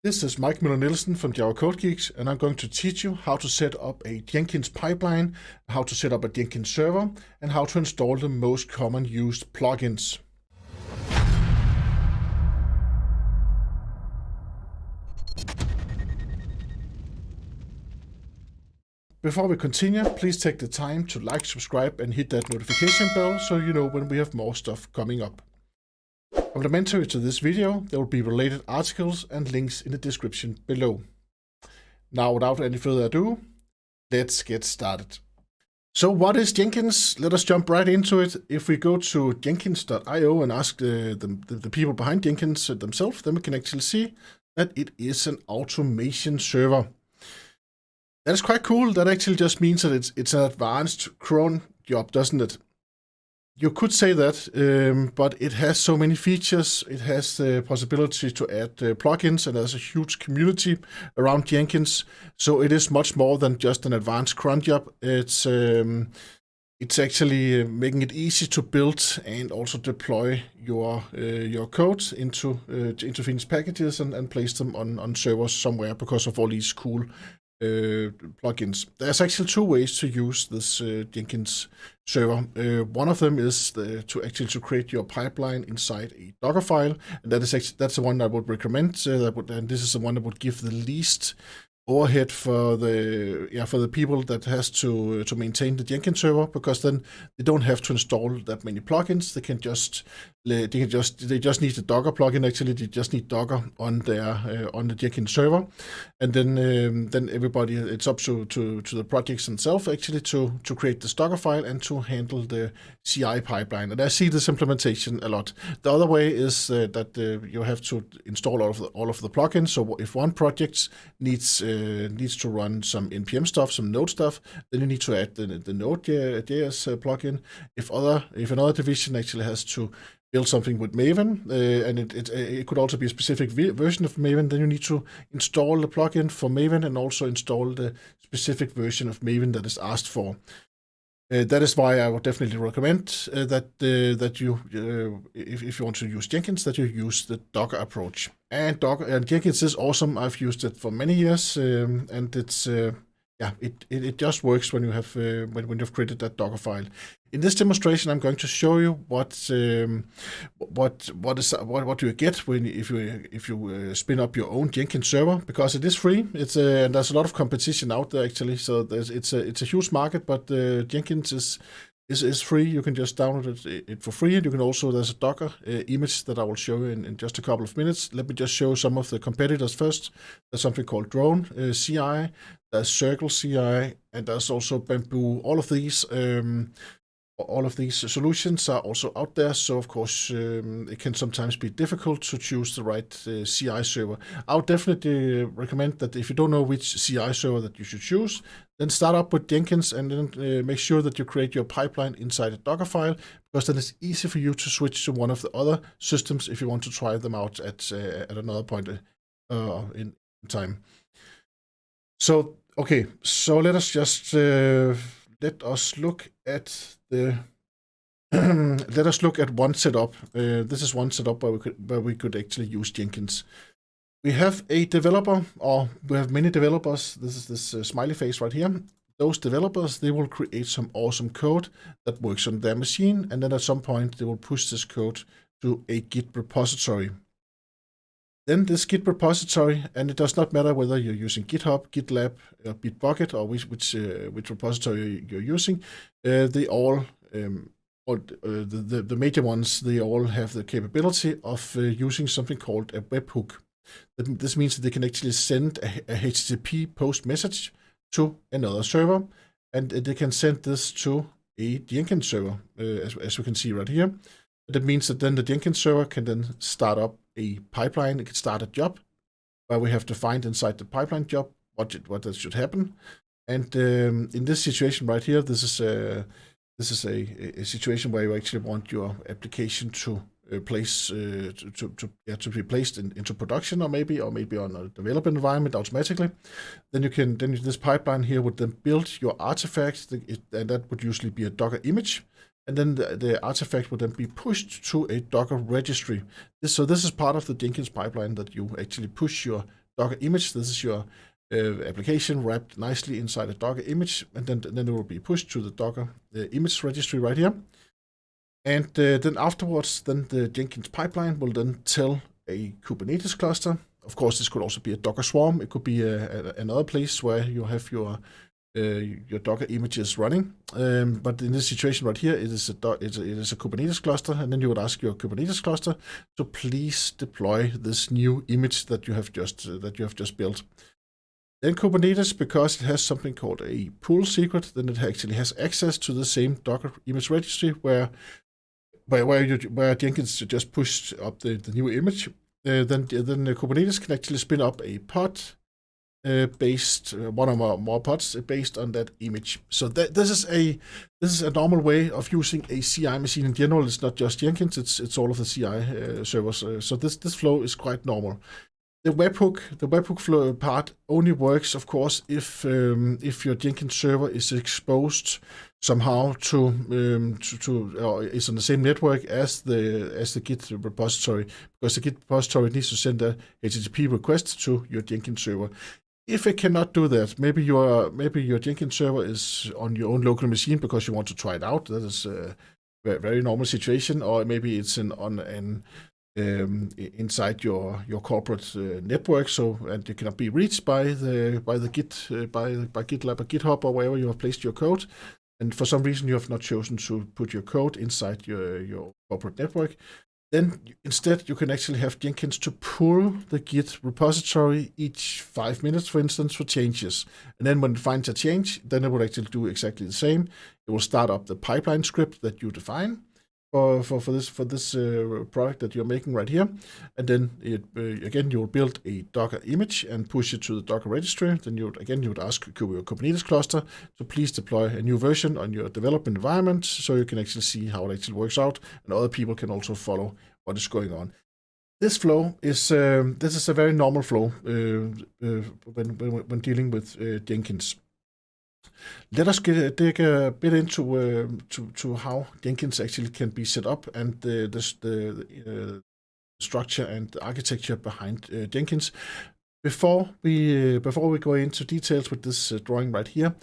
This is Møller Nielsen from Java Code Geeks, and I'm going to teach you how to set up a Jenkins pipeline, how to set up a Jenkins server, and how to install the most common used plugins. Before we continue, please take the time to like, subscribe, and hit that notification bell so you know when we have more stuff coming up. Complementary to this video, there will be related articles and links in the description below. Now, without any further ado, let's get started. So what is Jenkins? Let us jump right into it. If we go to jenkins.io and ask the people behind Jenkins themselves, then we can actually see that it is an automation server. That is quite cool. That actually just means that it's an advanced cron job, doesn't it? You could say that, but it has so many features. It has the possibility to add plugins, and there's a huge community around Jenkins. So it is much more than just an advanced cron job. It's actually making it easy to build and also deploy your code into finished packages and place them on servers somewhere because of all these cool plugins. There's actually two ways to use this Jenkins server. One of them is to create your pipeline inside a Docker file, and that's the one I would recommend. And this is the one that would give the least overhead for the people that has to maintain the Jenkins server, because then they don't have to install that many plugins. They just need the Docker plugin. Actually, they just need Docker on the Jenkins server, and then everybody, it's up to the projects themselves actually to create this Docker file and to handle the CI pipeline. And I see this implementation a lot. The other way is that you have to install all of the plugins. So if one project needs to run some NPM stuff, some Node stuff, then you need to add the Node.js plugin. If another division actually has to build something with Maven, and it could also be a specific version of Maven, then you need to install the plugin for Maven and also install the specific version of Maven that is asked for. That is why I would definitely recommend that you, if you want to use Jenkins, that you use the Docker approach. And Jenkins is awesome. I've used it for many years, and it's it just works when you have when you've created that Docker file. In this demonstration, I'm going to show you what you get if you spin up your own Jenkins server, because it is free. And there's a lot of competition out there actually. So it's a huge market, but Jenkins is free. You can just download it for free. And you can also, there's a Docker image that I will show you in just a couple of minutes. Let me just show some of the competitors first. There's something called Drone CI, there's Circle CI, and there's also Bamboo. All of these solutions are also out there, so of course it can sometimes be difficult to choose the right CI server. I would definitely recommend that if you don't know which CI server that you should choose, then start up with Jenkins and then make sure that you create your pipeline inside a Docker file, because then it's easy for you to switch to one of the other systems if you want to try them out at another point in time. So okay, so let us just look at one setup. This is one setup where we could actually use Jenkins. We have a developer, or we have many developers. This is this smiley face right here. Those developers, they will create some awesome code that works on their machine, and then at some point they will push this code to a Git repository. Then this Git repository, and it does not matter whether you're using GitHub, GitLab, or Bitbucket, or which repository you're using. They all, the major ones, they all have the capability of using something called a webhook. This means that they can actually send a HTTP post message to another server, and they can send this to a Jenkins server, as we can see right here. That means that then the Jenkins server can then start up a pipeline. It can start a job where we have defined inside the pipeline job what that should happen. And in this situation right here, this is a situation where you actually want your application to be placed into production, or maybe on a development environment automatically. Then this pipeline here would then build your artifacts, and that would usually be a Docker image. And then the artifact would then be pushed to a Docker registry. This is part of the Jenkins pipeline, that you actually push your Docker image. This is your application wrapped nicely inside a Docker image, and then it will be pushed to the Docker image registry right here. And then afterwards, then the Jenkins pipeline will then tell a Kubernetes cluster. Of course, this could also be a Docker swarm. It could be another place where you have your Docker images running. But in this situation right here, it is a Kubernetes cluster, and then you would ask your Kubernetes cluster to please deploy this new image that you have just built. Then Kubernetes, because it has something called a pool secret, then it actually has access to the same Docker image registry where Jenkins just pushed up the new image. Then the Kubernetes can actually spin up a pod based one or more pods based on that image. So this is a normal way of using a CI machine in general. It's not just Jenkins; it's all of the CI servers. So this flow is quite normal. The webhook flow part only works, of course, if your Jenkins server is exposed somehow to or is on the same network as the Git repository, because the Git repository needs to send a HTTP request to your Jenkins server. If it cannot do that, maybe your Jenkins server is on your own local machine because you want to try it out. That is a very, very normal situation, or maybe it's inside your corporate network, and you cannot be reached by the Git by GitLab or GitHub or wherever you have placed your code, and for some reason you have not chosen to put your code inside your corporate network. Then instead you can actually have Jenkins to pull the Git repository each 5 minutes, for instance, for changes. And then when it finds a change, then it will actually do exactly the same. It will start up the pipeline script that you define for this product that you're making right here, and then again you will build a Docker image and push it to the Docker registry. Then you would ask your Kubernetes cluster to please deploy a new version on your development environment, so you can actually see how it actually works out, and other people can also follow what is going on. This flow is a very normal flow when dealing with Jenkins. Let us dig a bit into how Jenkins actually can be set up, and the structure and the architecture behind Jenkins. Before we go into details with this drawing right here,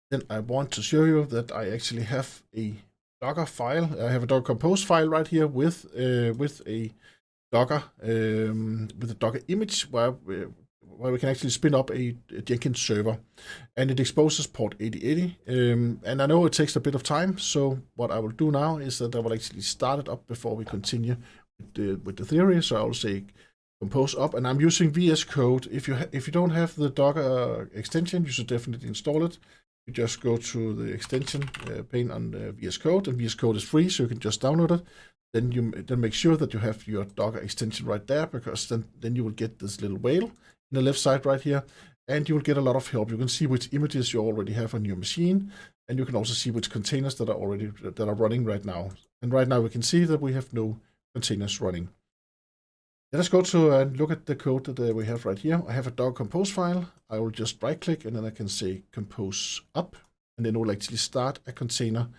then I want to show you that I actually have a Docker file. I have a Docker Compose file right here with a Docker with a Docker image where we can actually spin up a Jenkins server, and it exposes port 8080. And I know it takes a bit of time, so what I will do now is that I will actually start it up before we continue with the theory. So I will say compose up, and I'm using VS Code. If you don't have the Docker extension, you should definitely install it. You just go to the extension pane on VS Code, and VS Code is free, so you can just download it. Then make sure that you have your Docker extension right there, because then you will get this little whale in the left side right here, and you will get a lot of help. You can see which images you already have on your machine, and you can also see which containers that are running right now. And right now we can see that we have no containers running. Let us go to and look at the code that we have right here. I have a Docker Compose file. I will just right click, and then I can say compose up, and then it will actually start a container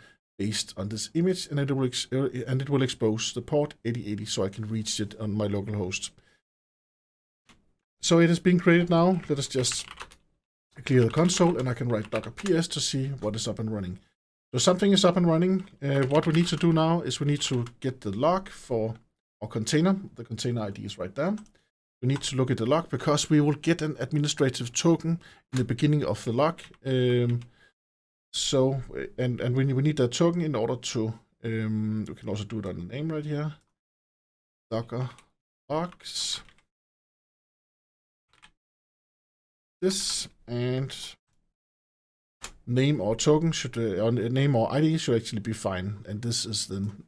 based on this image, and it will expose the port 8080 so I can reach it on my local host. So it is being created now. Let us just clear the console, and I can write Docker PS to see what is up and running. So something is up and running. What we need to do now is we need to get the log for our container. The container ID is right there. We need to look at the log because we will get an administrative token in the beginning of the log. So we need that token in order to, we can also do it on the name right here. Docker logs. This, and name or token should, or name or ID should actually be fine. And this is then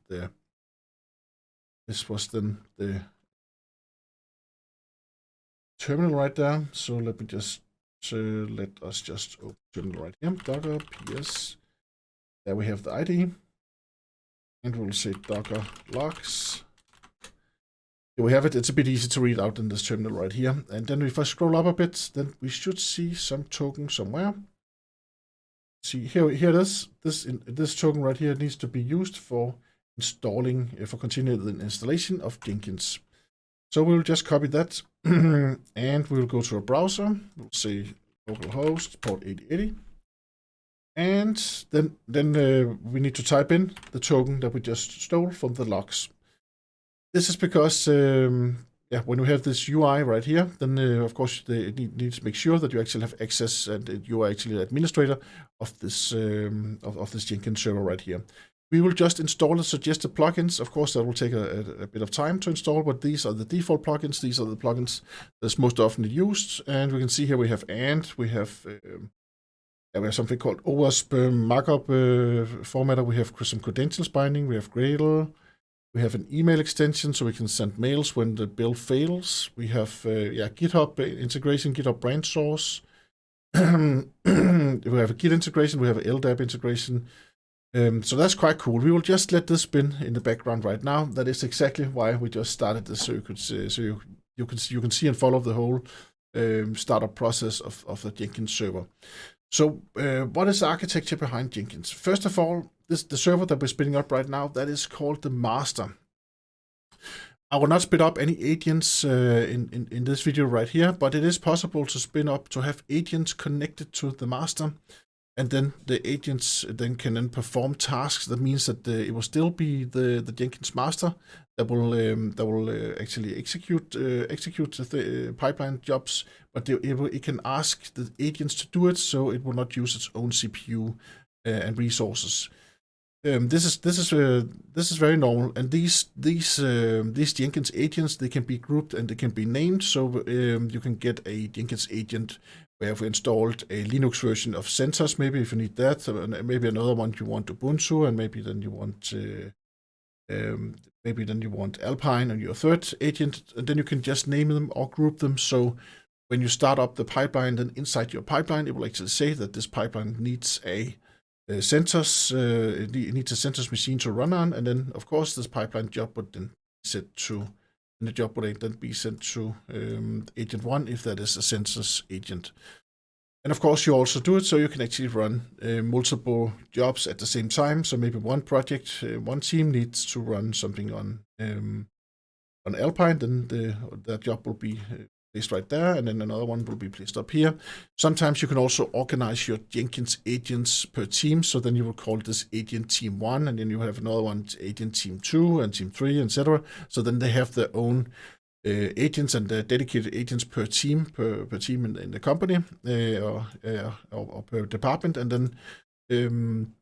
this was then the terminal right there. So let us just open terminal right here. Docker PS. There we have the ID, and we'll say Docker logs. Here we have it. It's a bit easy to read out in this terminal right here. And then if I scroll up a bit, then we should see some token somewhere. See here it is. This token right here needs to be used for installing, for continuing the installation of Jenkins. So we'll just copy that And we'll go to a browser. We'll say localhost port 8080. And then we need to type in the token that we just stole from the logs. This is because when we have this UI right here, then of course they need to make sure that you actually have access and you are actually the administrator of this of this Jenkins server right here. We will just install the suggested plugins. Of course, that will take a bit of time to install, but these are the default plugins. These are the plugins that's most often used. And we can see here we have we have something called OWASP markup formatter. We have some credentials binding. We have Gradle. We have an email extension so we can send mails when the build fails. We have GitHub integration, GitHub branch source. We have a Git integration. We have an LDAP integration. So that's quite cool. We will just let this spin in the background right now. That is exactly why we just started this, so you can see and follow the whole startup process of the Jenkins server. So what is the architecture behind Jenkins? First of all, the server that we're spinning up right now, that is called the master. I will not spin up any agents in this video right here, but it is possible to spin up to have agents connected to the master. And then the agents can perform tasks. That means that it will still be the Jenkins master that will actually execute the pipeline jobs, but it can ask the agents to do it, so it will not use its own CPU and resources. This is very normal, and these Jenkins agents, they can be grouped and they can be named. So you can get a Jenkins agent where we installed a Linux version of CentOS, maybe if you need that, maybe another one you want Ubuntu, and maybe then you want Alpine and your third agent, and then you can just name them or group them. So when you start up the pipeline, then inside your pipeline, it will actually say that this pipeline needs a CentOS, it needs a CentOS machine to run on, and then of course this pipeline job would then be set to, and the job would then be sent to agent 1 if that is a CentOS agent. And of course you also do it so you can actually run multiple jobs at the same time. So maybe one project, one team needs to run something on Alpine, then that job will be placed right there, and then another one will be placed up here. Sometimes you can also organize your Jenkins agents per team, so then you will call this agent team 1, and then you have another one, agent team 2 and team 3, etc. So then they have their own agents and dedicated agents per team, per team in the company, or per department, and then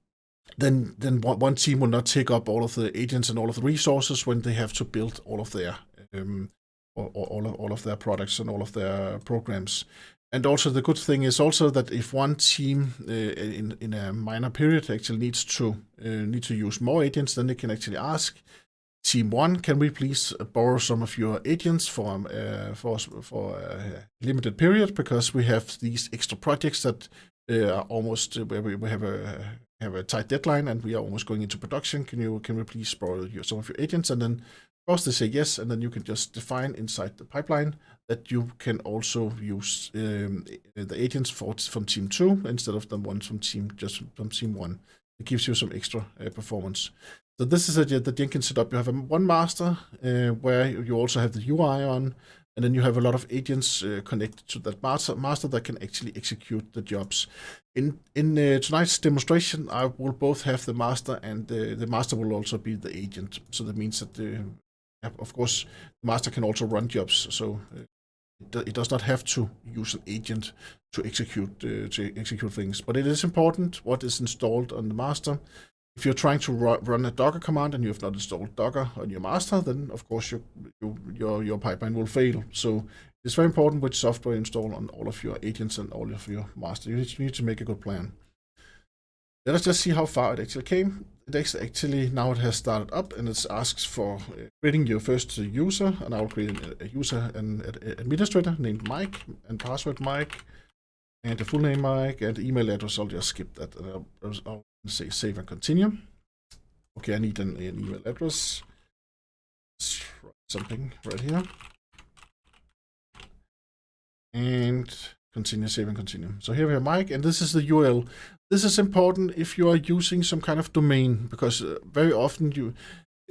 one team will not take up all of the agents and all of the resources when they have to build all of their all of their products and all of their programs. And also the good thing is also that if one team in a minor period actually needs to use more agents, then they can actually ask Team 1, can we please borrow some of your agents for a limited period, because we have these extra projects that are almost where we have a tight deadline and we are almost going into production. Can we please borrow some of your agents? And then of course they say yes, and then you can just define inside the pipeline that you can also use the agents from Team 2 instead of the ones from Team 1. It gives you some extra performance. So this is the Jenkins setup. You have one master where you also have the UI on, and then you have a lot of agents connected to that master that can actually execute the jobs. In tonight's demonstration, I will both have the master, and the master will also be the agent. So that means that, of course, the master can also run jobs. So it does not have to use an agent to execute things. But it is important what is installed on the master. If you're trying to run a Docker command and you have not installed Docker on your master, then of course your pipeline will fail. So it's very important which software you install on all of your agents and all of your master. You need to make a good plan. Let us just see how far it actually came. It actually now it has started up, and it asks for creating your first user, and I'll create a user and administrator named Mike, and password Mike, and the full name Mike, and the email address. I'll just skip that. I'll say save and continue. Okay, I need an email address. Let's write something right here. And continue, save and continue. So here we have Mike, and this is the URL. This is important if you are using some kind of domain, because very often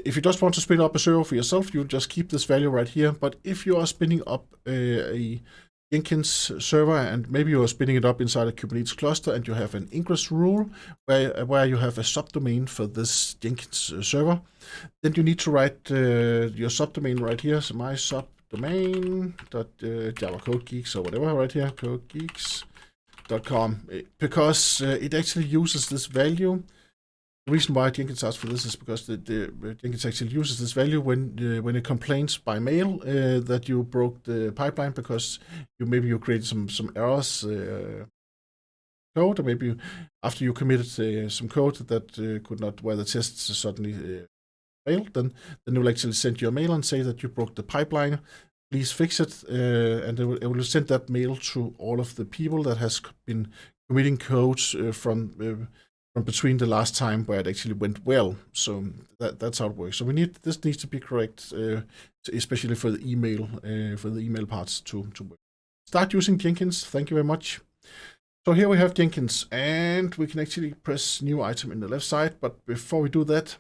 If you just want to spin up a server for yourself, you just keep this value right here. But if you are spinning up a Jenkins server, and maybe you are spinning it up inside a Kubernetes cluster, and you have an ingress rule where you have a subdomain for this Jenkins server, then you need to write your subdomain right here. So my subdomain.java code geeks or whatever right here, codegeeks.com, because it actually uses this value. The reason why Jenkins asks for this is because the Jenkins actually uses this value when it complains by mail that you broke the pipeline because you created some errors code, or maybe after you committed some code that could not, where the tests suddenly failed, then it will actually send you a mail and say that you broke the pipeline. Please fix it, and it will send that mail to all of the people that has been committing codes from between the last time where it actually went well. So that's how it works. So this needs to be correct, especially for the email parts to work. Start using Jenkins. Thank you very much. So here we have Jenkins, and we can actually press new item in the left side. But before we do that,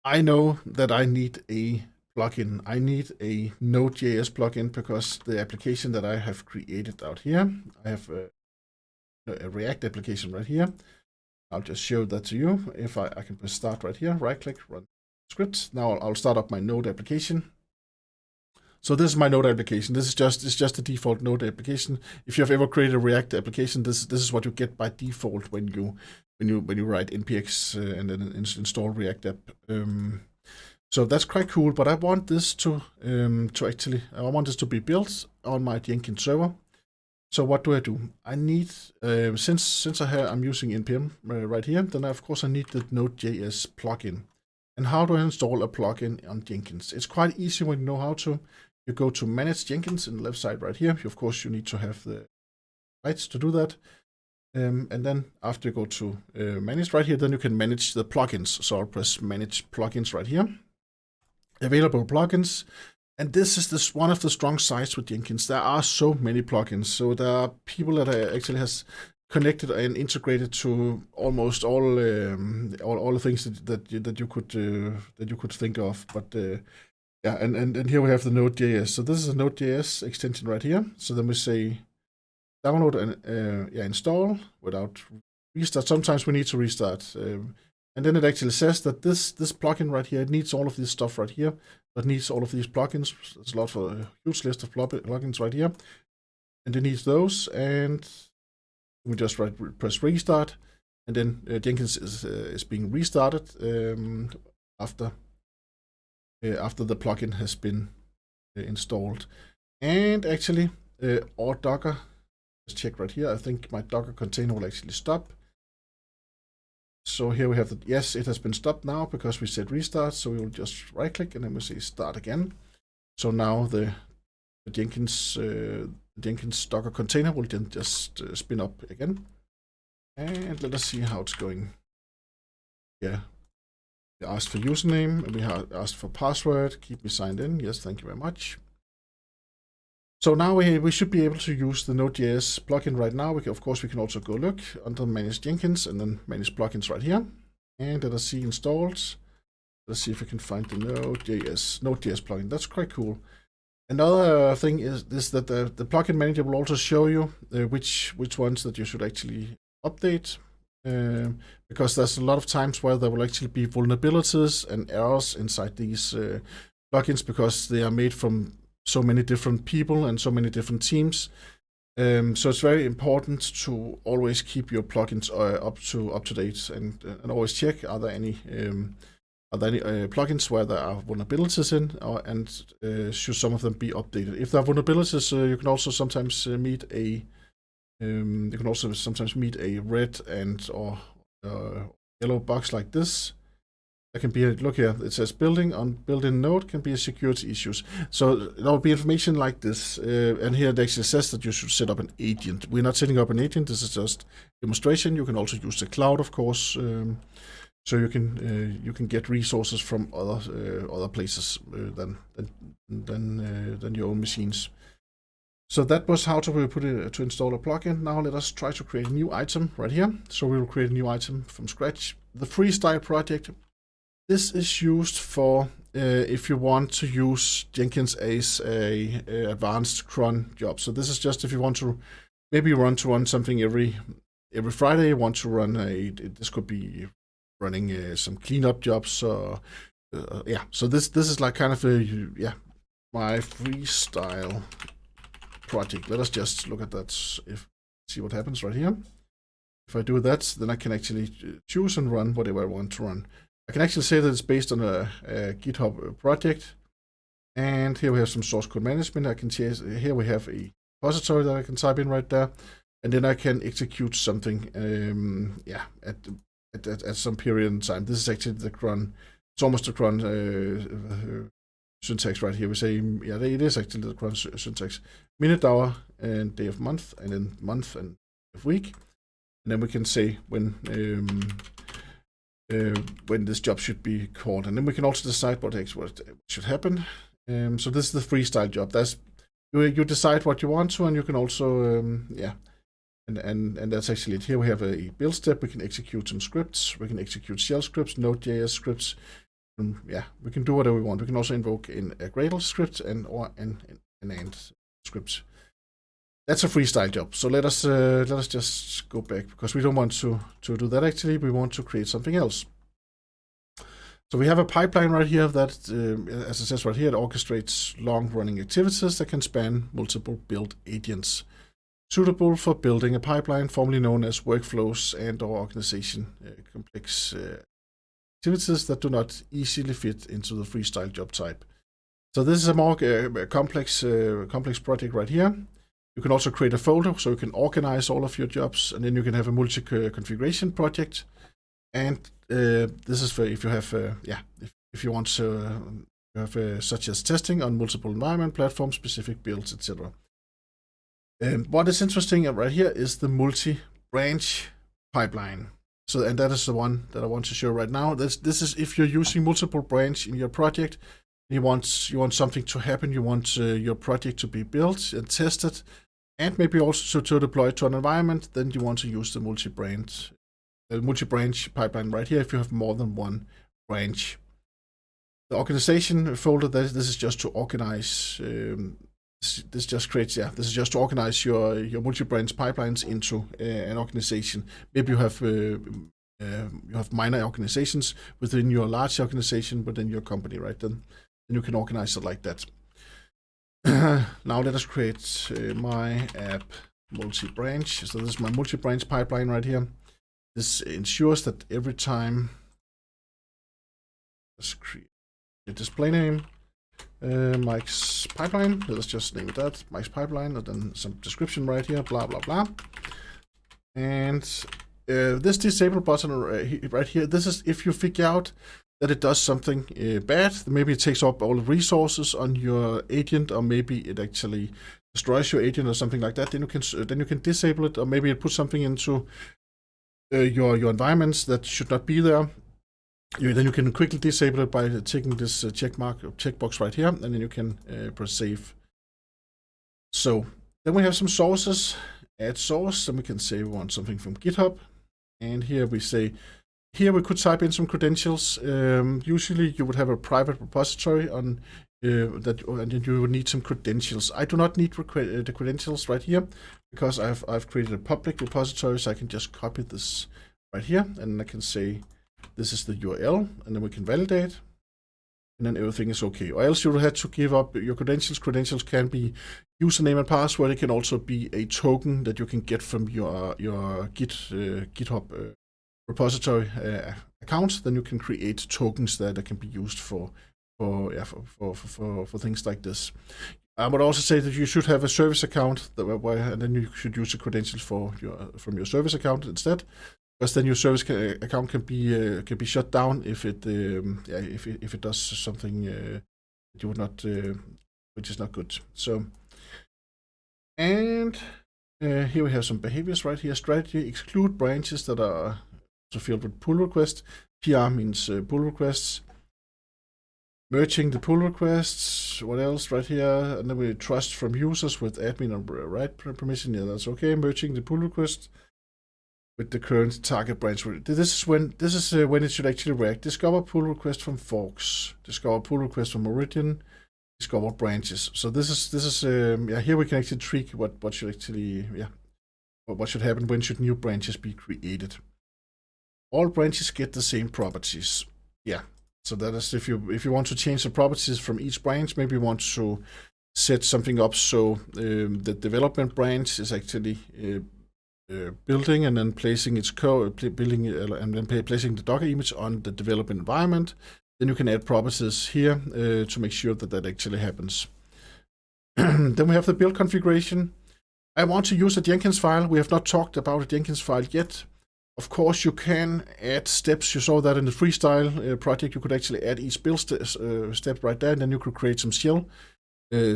I know that I need a plugin. I need a Node.js plugin because the application that I have created out here, I have a React application right here. I'll just show that to you. If I can press start right here, right click, run script. Now I'll start up my Node application. So this is my Node application. It's just the default Node application. If you have ever created a React application, this is what you get by default when you write npx and then install React app. So that's quite cool. But I want this to be built on my Jenkins server. So what do? I need, since I'm using npm right here, then of course I need the Node.js plugin. And how do I install a plugin on Jenkins? It's quite easy when you know how to. You go to Manage Jenkins in the left side right here. Of course, you need to have the rights to do that. And then after you go to Manage right here, then you can manage the plugins. So I'll press Manage Plugins right here. Available plugins. And this is one of the strong sides with Jenkins. There are so many plugins. So there are people that actually has connected and integrated to almost all the things that you could think of. But yeah, and here we have the Node.js. So this is a Node.js extension right here. So then we say download and install without restart. Sometimes we need to restart. And then it actually says that this plugin right here, it needs all of this stuff right here. It needs all of these plugins. There's a huge list of plugins right here. And it needs those. And we just press restart. And then Jenkins is being restarted after the plugin has been installed. And actually, or Docker, let's check right here. I think my Docker container will actually stop. So here we have yes, it has been stopped now because we said restart. So we will just right click and then we say start again. So now the Jenkins Docker container will then just spin up again. And let us see how it's going. Yeah, we asked for username and we asked for password. Keep me signed in. Yes, thank you very much. So now we should be able to use the Node.js plugin right now. Of course, we can also go look under Manage Jenkins and then Manage Plugins right here. And let us see installed. Let's see if we can find the Node.js plugin. That's quite cool. Another thing is that the plugin manager will also show you which ones that you should actually update. Because there's a lot of times where there will actually be vulnerabilities and errors inside these plugins because they are made from so many different people and so many different teams. So it's very important to always keep your plugins up to date and always check are there any plugins where there are vulnerabilities in, and should some of them be updated. If there are vulnerabilities, you can also sometimes meet a red and or yellow box like this. There can be look here, it says built-in node can be a security issues. So there will be information like this. And here it actually says that you should set up an agent. We're not setting up an agent, this is just demonstration. You can also use the cloud, of course. So you can get resources from other places than your own machines. So that was how to install a plugin. Now let us try to create a new item right here. So we will create a new item from scratch. The freestyle project This is used for if you want to use Jenkins as a advanced cron job. So this is just if you want to maybe you want to run something every Friday. You want to run this could be running some cleanup jobs or yeah. So this is like kind of my freestyle project. Let us just look at that. See what happens right here. If I do that, then I can actually choose and run whatever I want to run. I can actually say that it's based on a GitHub project. And here we have some source code management. I can change. Here we have a repository that I can type in right there. And then I can execute something at some period in time. This is actually the cron. It's almost the cron syntax right here. We say, yeah, it is actually the cron syntax. Minute, hour, and day of month, and then month and of week. And then we can say when this job should be called. And then we can also decide what should happen. So this is the freestyle job. That's you decide what you want to, and you can also and that's actually it. Here we have a build step. We can execute some scripts. We can execute shell scripts, Node.js scripts. We can do whatever we want. We can also invoke a Gradle script and AND scripts. That's a freestyle job. So let us just go back because we don't want to do that. Actually, we want to create something else. So we have a pipeline right here that, as it says right here, it orchestrates long-running activities that can span multiple build agents, suitable for building a pipeline, formerly known as workflows and/or organization complex activities that do not easily fit into the freestyle job type. So this is a more complex project right here. You can also create a folder so you can organize all of your jobs, and then you can have a multi-configuration project. And this is for if you have if you want to have such as testing on multiple environment platforms, specific builds, etc. What is interesting right here is the multi-branch pipeline. So, and that is the one that I want to show right now. This is if you're using multiple branch in your project, you want something to happen. You want your project to be built and tested, and maybe also to deploy to an environment. Then you want to use the multi-branch pipeline right here. If you have more than one branch, the organization folder. This is just to organize. This is just to organize your multi-branch pipelines into an organization. Maybe you have minor organizations within your large organization within your company, right? Then you can organize it like that. Now let us create my app multi-branch. So this is my multi-branch pipeline right here. This ensures that every time, let's create a display name. Mike's pipeline. Let's just name it that. Mike's pipeline, and then some description right here. Blah blah blah. And this disable button right here. This is if you figure out that it does something bad. Maybe it takes up all the resources on your agent, or maybe it actually destroys your agent or something like that. Then you can disable it, or maybe it puts something into your environments that should not be there. Then you can quickly disable it by taking this checkbox right here, and then you can press save. So then we have some sources. Add source. Then we can say we want something from GitHub, and here we say we could type in some credentials. Usually you would have a private repository on that, and then you would need some credentials. I do not need the credentials right here because I've created a public repository, so I can just copy this right here, and I can say this is the URL, and then we can validate, and then everything is okay. Or else you will have to give up your credentials. Credentials can be username and password. It can also be a token that you can get from your GitHub repository account. Then you can create tokens that can be used for things like this. I would also say that you should have a service account, and then you should use the credentials from your service account instead. Because then your service account can be shut down if it does something you would not, which is not good. So, and here we have some behaviors right here. Strategy: exclude branches that are filled with pull requests. PR means pull requests. Merging the pull requests. What else right here? And then we trust from users with admin and write permission. Yeah, that's okay. Merging the pull requests. with the current target branch. This is when it should actually react. Discover pull request from forks. Discover pull request from origin. Discover branches. So this is here we can actually tweak what should actually what should happen. When should new branches be created? All branches get the same properties. Yeah. So that is if you want to change the properties from each branch, maybe you want to set something up so the development branch is actually building and then placing its code, and then placing the Docker image on the development environment. Then you can add properties here to make sure that actually happens. Then we have the build configuration. I want to use a Jenkins file. We have not talked about a Jenkins file yet. Of course, you can add steps. You saw that in the freestyle project. You could actually add each build step right there, and then you could create some shell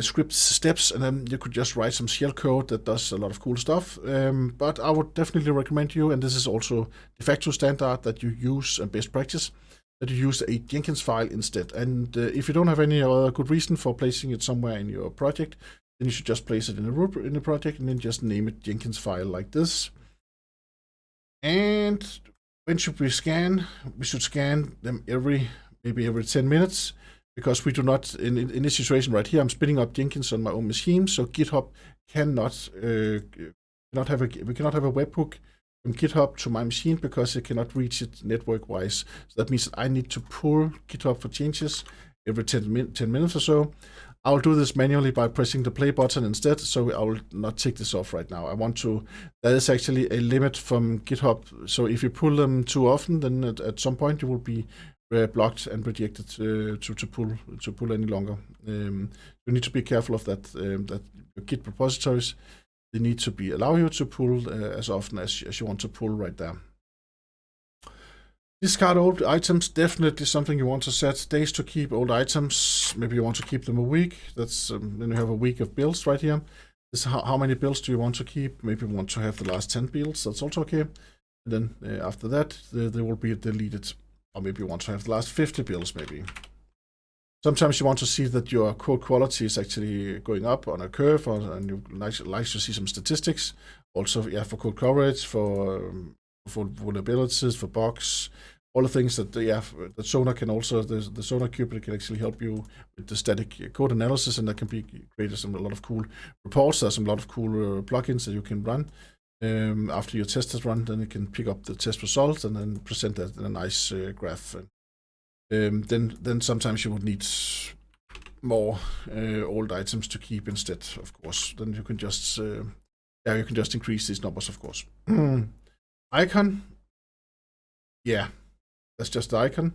script steps, and then you could just write some shell code that does a lot of cool stuff. But I would definitely recommend you, and this is also de facto standard, that you use best practice, that you use a Jenkins file instead. And if you don't have any other good reason for placing it somewhere in your project, then you should just place it in the project and then just name it Jenkins file like this. And when should we scan? We should scan them maybe every 10 minutes, because we do not, in this situation right here, I'm spinning up Jenkins on my own machine, so GitHub cannot have a webhook from GitHub to my machine, because it cannot reach it network-wise. So that means that I need to pull GitHub for changes every 10 minutes or so. I'll do this manually by pressing the play button instead, so I will not take this off right now. There is actually a limit from GitHub, so if you pull them too often, then at some point you will be blocked and rejected to pull any longer. You need to be careful of that. That your Git repositories, they need to allow you to pull as often as you want to pull right there. Discard old items, definitely something you want to set. Days to keep old items. Maybe you want to keep them a week. That's then you have a week of builds right here. This is how many builds do you want to keep? Maybe you want to have the last 10 builds. That's also okay. And then after that, they will be deleted. Or maybe you want to have the last 50 builds, maybe. Sometimes you want to see that your code quality is actually going up on a curve, and you like to see some statistics. Also, for code coverage, for vulnerabilities, for bugs, all the things that the Sonar can also, the Sonar Cube can actually help you with the static code analysis, and that can be created a lot of cool reports. There's a lot of cool plugins that you can run. After your test is run, then you can pick up the test results and then present that in a nice graph. Then sometimes you would need more old items to keep instead, of course. Then you can just increase these numbers, of course. Icon, that's just the icon.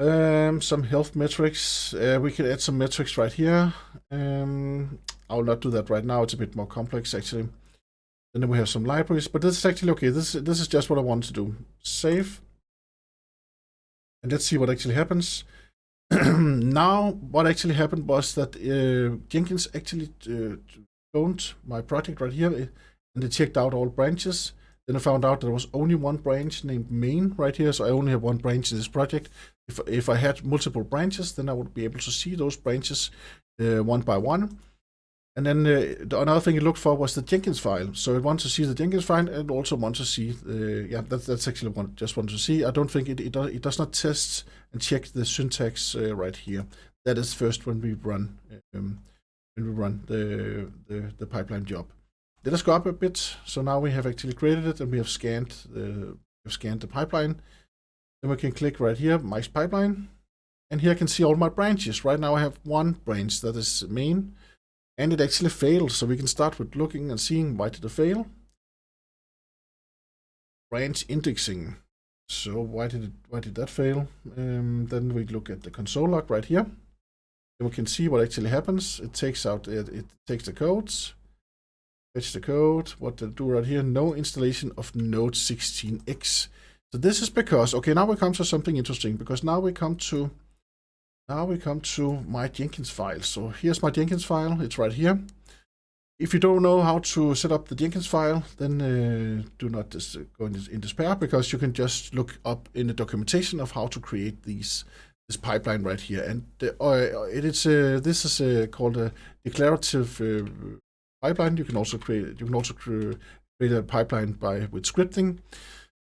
Some health metrics. We can add some metrics right here. I will not do that right now. It's a bit more complex actually. And then we have some libraries, but this is actually okay. This is just what I want to do. Save. And let's see what actually happens. Now, what actually happened was that Jenkins actually cloned my project right here, and they checked out all branches. Then I found out there was only one branch named main right here, so I only have one branch in this project. If I had multiple branches, then I would be able to see those branches one by one. And then another thing it looked for was the Jenkins file. So it wants to see the Jenkins file and also want to see, that's actually what I just want to see. I don't think it does not test and check the syntax right here. That is first when we run the pipeline job. Let us go up a bit. So now we have actually created it, and we have scanned the pipeline. Then we can click right here, My Pipeline, and here I can see all my branches. Right now I have one branch that is main. And it actually failed, so we can start with looking and seeing why did it fail. Branch indexing. So why did that fail? Then we look at the console log right here. And we can see what actually happens. It takes out it takes the codes, fetch the code. What to do right here? No installation of Node 16x. So this is because now we come to something interesting, because now we come to my Jenkins file. So here's my Jenkins file. It's right here. If you don't know how to set up the Jenkins file, then do not go in despair, because you can just look up in the documentation of how to create this pipeline right here. And this is called a declarative pipeline. You can also create create a pipeline with scripting.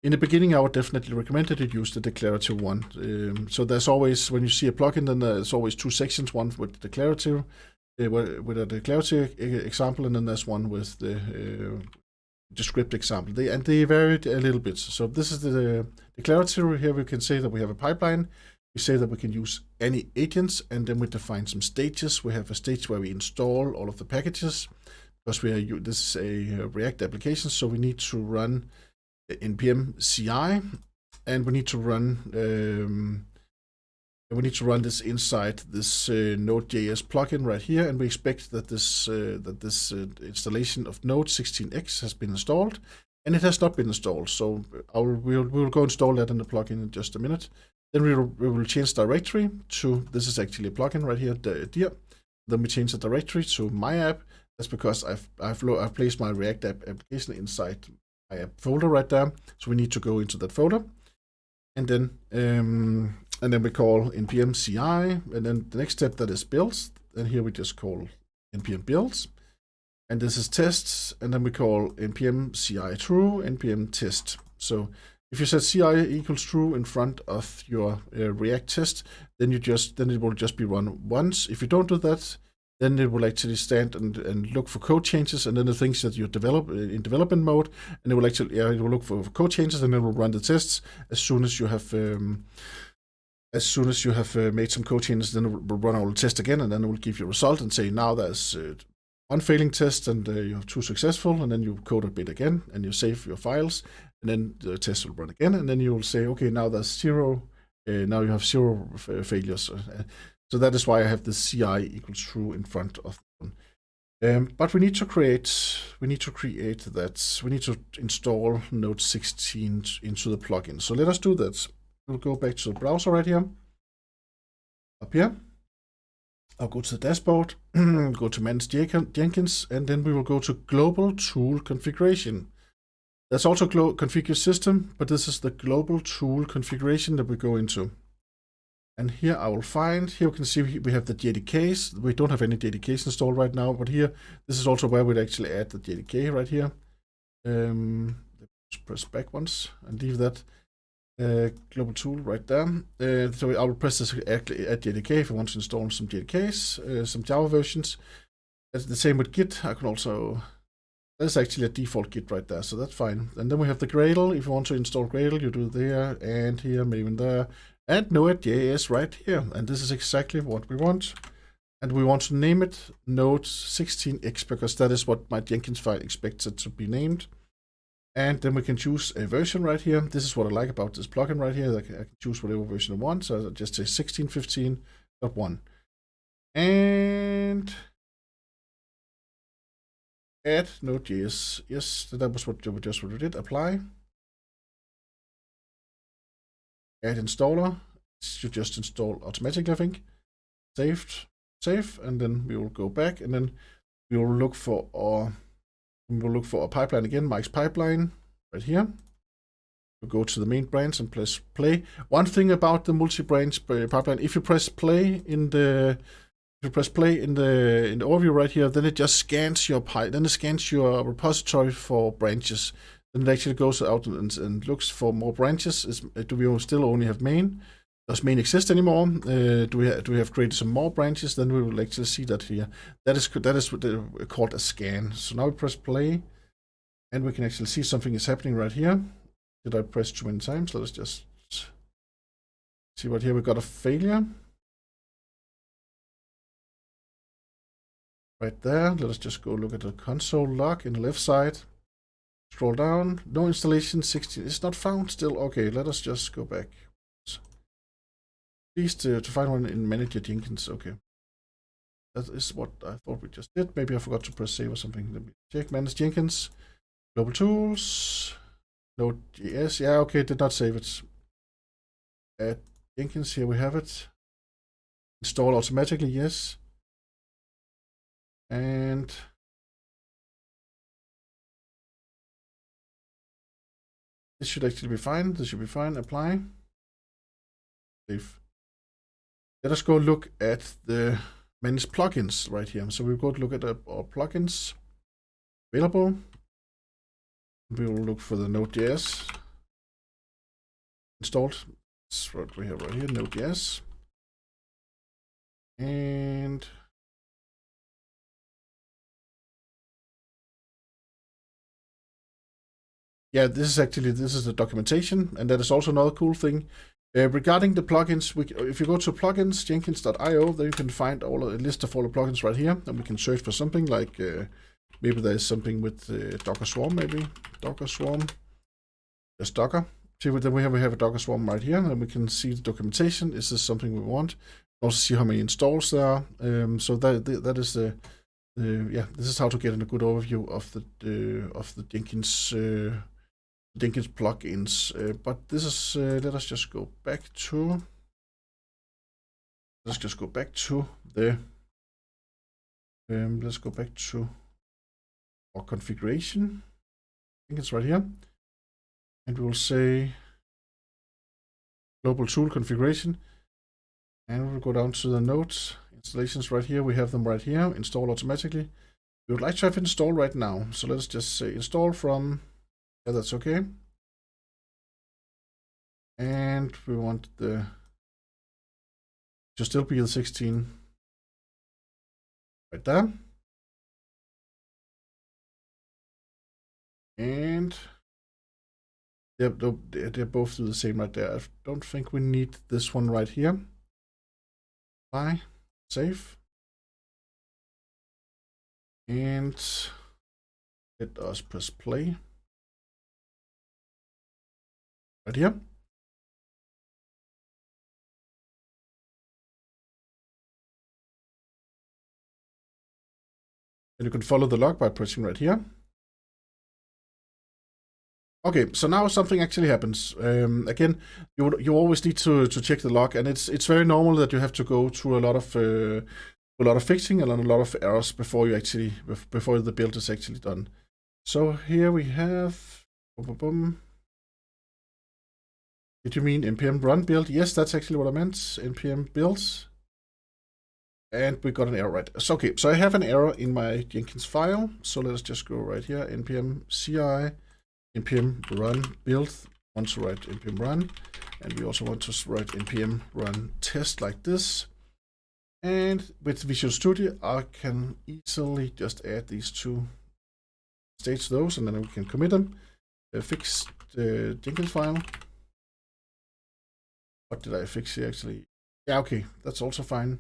In the beginning, I would definitely recommend that you use the declarative one. So there's always, when you see a plugin, then there's always two sections, one with declarative, with a declarative example, and then there's one with the script example. They varied a little bit. So this is the declarative. Here we can say that we have a pipeline. We say that we can use any agents, and then we define some stages. We have a stage where we install all of the packages, because this is a React application, so we need to run npm CI, and we need to run this inside this Node.js plugin right here, and we expect that this installation of Node 16x has been installed, and it has not been installed. So we will go install that in the plugin in just a minute. Then we will change directory to, this is actually a plugin right here, dear. Then we change the directory to my app. That's because I've placed my React app application inside my app folder right there. So we need to go into that folder, and then we call npm CI, and then the next step, that is builds. And here we just call npm builds, and this is tests, and then we call npm CI true, npm test. So if you set CI equals true in front of your React test, then it will just be run once. If you don't do that, then it will actually stand and look for code changes, and then the things that you develop in development mode, and it will look for code changes, and it will run the tests as soon as you have made some code changes. Then it will run all the tests again, and then it will give you a result and say, now there's one failing test, and you have two successful, and then you code a bit again, and you save your files, and then the test will run again, and then you will say, okay, now there's zero. Now you have zero failures. So that is why I have the CI equals true in front of them. But we need to create that. We need to install Node 16 into the plugin. So let us do that. We'll go back to the browser right here. Up here. I'll go to the dashboard, go to Manage Jenkins, and then we will go to Global Tool Configuration. There's also Configure System, but this is the Global Tool Configuration that we go into. And here I will find, here we can see we have the JDKs. We don't have any JDKs installed right now, but here, this is also where we'd actually add the JDK right here. Let's press back once and leave that global tool right there. So I will press this add JDK if I want to install some JDKs, some Java versions. That's the same with Git. I can also, that's actually a default Git right there, so that's fine. And then we have the Gradle. If you want to install Gradle, you do it there, and here, maybe there. And Node.js right here, and this is exactly what we want. And we want to name it Node 16x, because that is what my Jenkins file expects it to be named. And then we can choose a version right here. This is what I like about this plugin right here. I can choose whatever version I want. So I just say 16.15.1. And add Node.js. Yes, that was what we just did. Apply. Add installer. It should just install automatically, I think. Save, and then we will go back, and then we will look for our pipeline again, Mike's pipeline, right here. We'll go to the main branch and press play. One thing about the multi-branch pipeline, if you press play in the overview right here, then it just scans your repository for branches. Then it actually goes out and looks for more branches. Do we still only have main? Does main exist anymore? Do we have created some more branches? Then we will actually see that here. That is what called a scan. So now we press play, and we can actually see something is happening right here. Did I press too many times? Let us just see what here we got a failure. Right there. Let us just go look at the console log in the left side. Scroll down. No installation 16. It's not found still. Okay, let us just go back. Please to find one in Manager Jenkins. Okay. That is what I thought we just did. Maybe I forgot to press save or something. Let me check. Manage Jenkins. Global Tools. Node.js. Yeah, okay, did not save it. Add Jenkins. Here we have it. Install automatically. Yes. And this should actually be fine. This should be fine. Apply. Save. Let us go look at the manage plugins right here. So we'll go to look at our plugins available. We will look for the Node.js installed. That's what we have right here, Node.js. And yeah, this is the documentation, and that is also another cool thing. Regarding the plugins, if you go to plugins, jenkins.io, then you can find a list of all the plugins right here, and we can search for something like, maybe there's something with Docker Swarm, maybe. Docker Swarm. There's Docker. See, then we have a Docker Swarm right here, and we can see the documentation. Is this something we want? Also see how many installs there are. So that is this is how to get a good overview of the Jenkins Jenkins plugins. But this is let's just go back to the let's go back to our configuration. I think it's right here, and we will say global tool configuration, and we'll go down to the nodes installations right here. We have them right here, install automatically. We would like to have install right now, so let's just say install from, yeah, that's okay. And we want the to still be the 16 right there. And they're both do the same right there. I don't think we need this one right here. Apply, save. And let us press play. Right here. And you can follow the log by pressing right here. Okay, so now something actually happens. Again, you always need to check the log, and it's very normal that you have to go through a lot of fixing and a lot of errors before the build is actually done. So here we have. Did you mean npm run build? Yes, that's actually what I meant. Npm builds. And we got an error right. So, okay, so I have an error in my Jenkins file. So let's just go right here, npm ci, npm run build. I want to write npm run, and we also want to write npm run test like this. And with Visual Studio, I can easily just add these two states to those, and then we can commit them. Fix the Jenkins file. What did I fix here actually? Yeah, okay, that's also fine.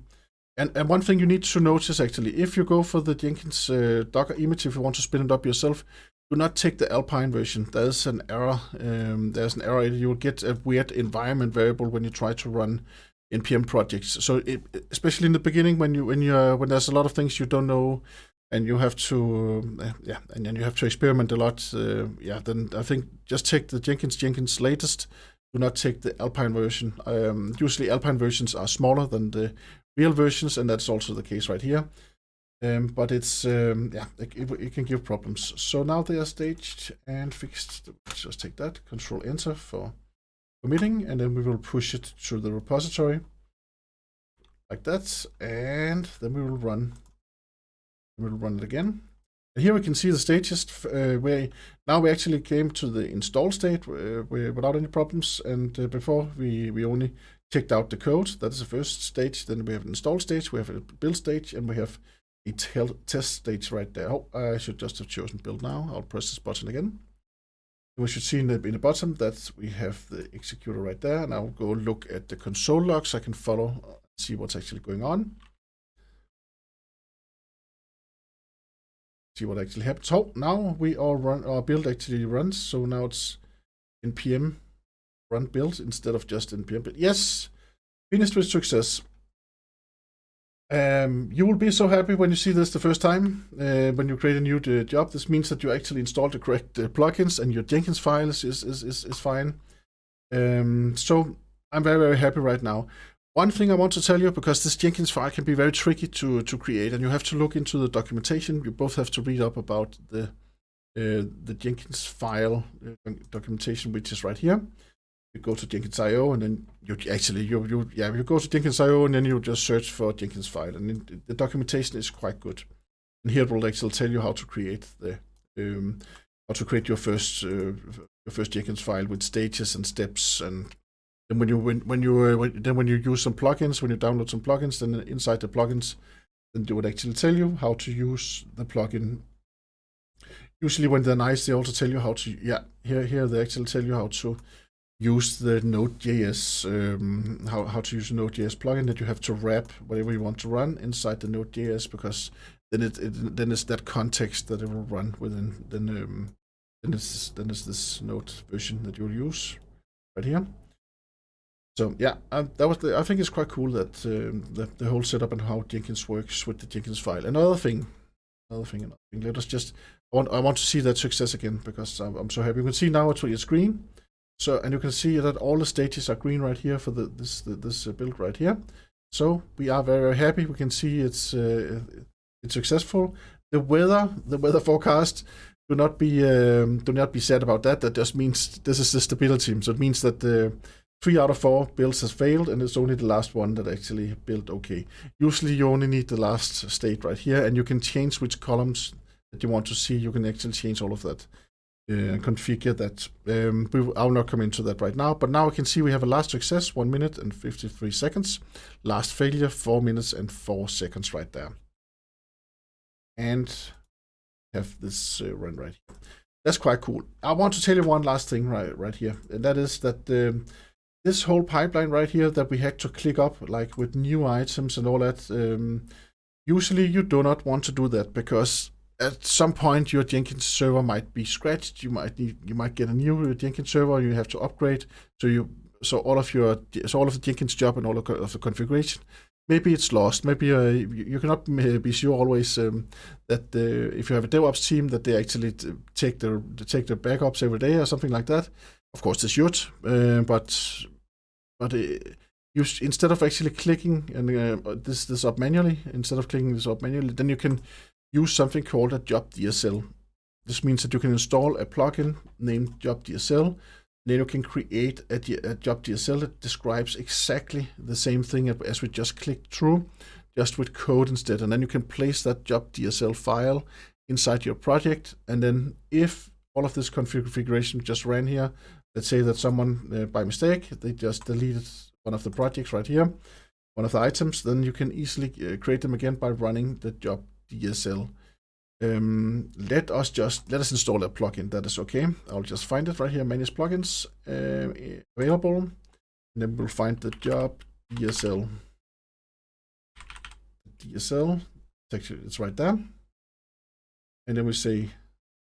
And one thing you need to notice actually, if you go for the Jenkins Docker image, if you want to spin it up yourself, do not take the Alpine version. There's an error. There's an error. You will get a weird environment variable when you try to run npm projects. So especially in the beginning, when there's a lot of things you don't know, and you have to and then you have to experiment a lot. Then I think just take the Jenkins latest. Do not take the Alpine version. Usually Alpine versions are smaller than the real versions, and that's also the case right here. But it's it can give problems. So now they are staged and fixed. Let's just take that. Control Enter for committing, and then we will push it to the repository like that, and then we will run. We will run it again. And here we can see the stages where now we actually came to the install state without any problems. And before we only checked out the code. That is the first stage. Then we have an install stage, we have a build stage, and we have a test stage right there. Oh, I should just have chosen build now. I'll press this button again. We should see in the bottom that we have the executor right there. And I'll go look at the console log so I can follow and see what's actually going on. See what actually happens. So now our build actually runs. So now it's npm run build instead of just npm build. Yes, finished with success. You will be so happy when you see this the first time. When you create a new job, this means that you actually installed the correct plugins and your Jenkins file is fine. So I'm very, very happy right now. One thing I want to tell you, because this Jenkins file can be very tricky to create, and you have to look into the documentation. You both have to read up about the Jenkins file documentation, which is right here. You go to Jenkins.io, and then you go to Jenkins.io, and then you just search for Jenkins file, and the documentation is quite good. And here it will actually tell you how to create the to create your first Jenkins file with stages and steps. And then when you use some plugins, when you download some plugins, then inside the plugins, then they would actually tell you how to use the plugin. Usually when they're nice, they also tell you how to, here they actually tell you how to use the Node.js, how to use a Node.js plugin, that you have to wrap whatever you want to run inside the Node.js, because then it's that context that it will run within. Then it's this Node version that you'll use right here. So yeah, I think it's quite cool that the whole setup and how Jenkins works with the Jenkins file. Another thing. Let us just. I want to see that success again, because I'm so happy. You can see now it's green. So, and you can see that all the stages are green right here for this build right here. So we are very, very happy. We can see it's successful. The weather forecast. Do not be sad about that. That just means this is the stability. So it means that 3 out of 4 builds has failed, and it's only the last one that actually built okay. Usually you only need the last state right here, and you can change which columns that you want to see. You can actually change all of that. Configure that. I'll not come into that right now, but now we can see we have a last success, 1 minute and 53 seconds. Last failure, 4 minutes and 4 seconds right there. And have this run right here. That's quite cool. I want to tell you one last thing right here, and that is that this whole pipeline right here that we had to click up, like with new items and all that, usually you do not want to do that, because at some point your Jenkins server might be scratched. You might get a new Jenkins server. You have to upgrade. So all of the Jenkins job and all of the configuration, maybe it's lost. Maybe you cannot be sure always that if you have a DevOps team, that they actually take their backups every day or something like that. Of course, they should, but you instead of actually clicking and this up manually, then you can use something called a job DSL. This means that you can install a plugin named job DSL. Then you can create a job DSL that describes exactly the same thing as we just clicked through, just with code instead. And then you can place that job DSL file inside your project. And then if all of this configuration just ran here, let's say that someone by mistake, they just deleted one of the projects right here, one of the items, then you can easily create them again by running the job DSL. Let us install a plugin. That is okay. I'll just find it right here. Manage plugins available, and then we'll find the job DSL. It's right there. And then we say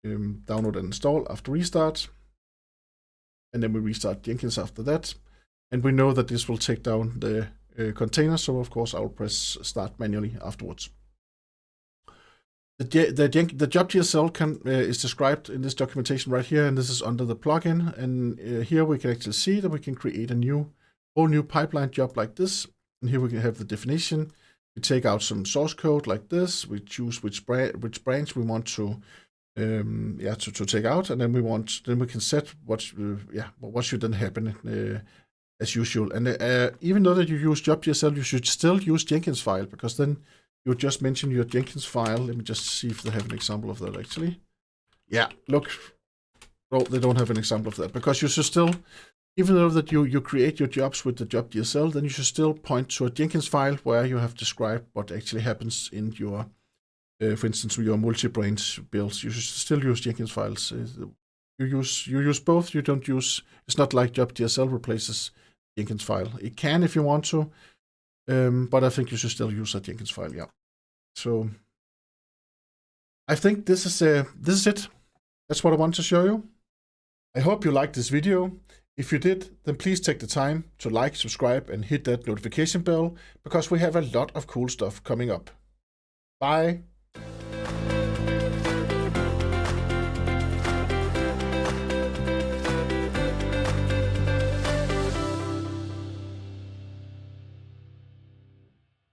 download and install after restart, and then we restart Jenkins after that. And we know that this will take down the container. So of course I'll press start manually afterwards. The job DSL is described in this documentation right here, and this is under the plugin. And here we can actually see that we can create a whole new pipeline job like this. And here we can have the definition. We take out some source code like this. We choose which branch we want to take out, and then we can set what should then happen as usual. And even though that you use job DSL, you should still use Jenkins file, because then you just mention your Jenkins file. Let me just see if they have an example of that actually. Yeah, look. Oh, they don't have an example of that, because you should still, even though that you create your jobs with the job DSL, then you should still point to a Jenkins file where you have described what actually happens in your, for instance, with your multi-branch builds. You should still use Jenkins files. You use both. You don't use. It's not like job DSL replaces Jenkins file. It can if you want to. But I think you should still use a Jenkins file, yeah. So I think this is it. That's what I want to show you. I hope you liked this video. If you did, then please take the time to like, subscribe, and hit that notification bell, because we have a lot of cool stuff coming up. Bye.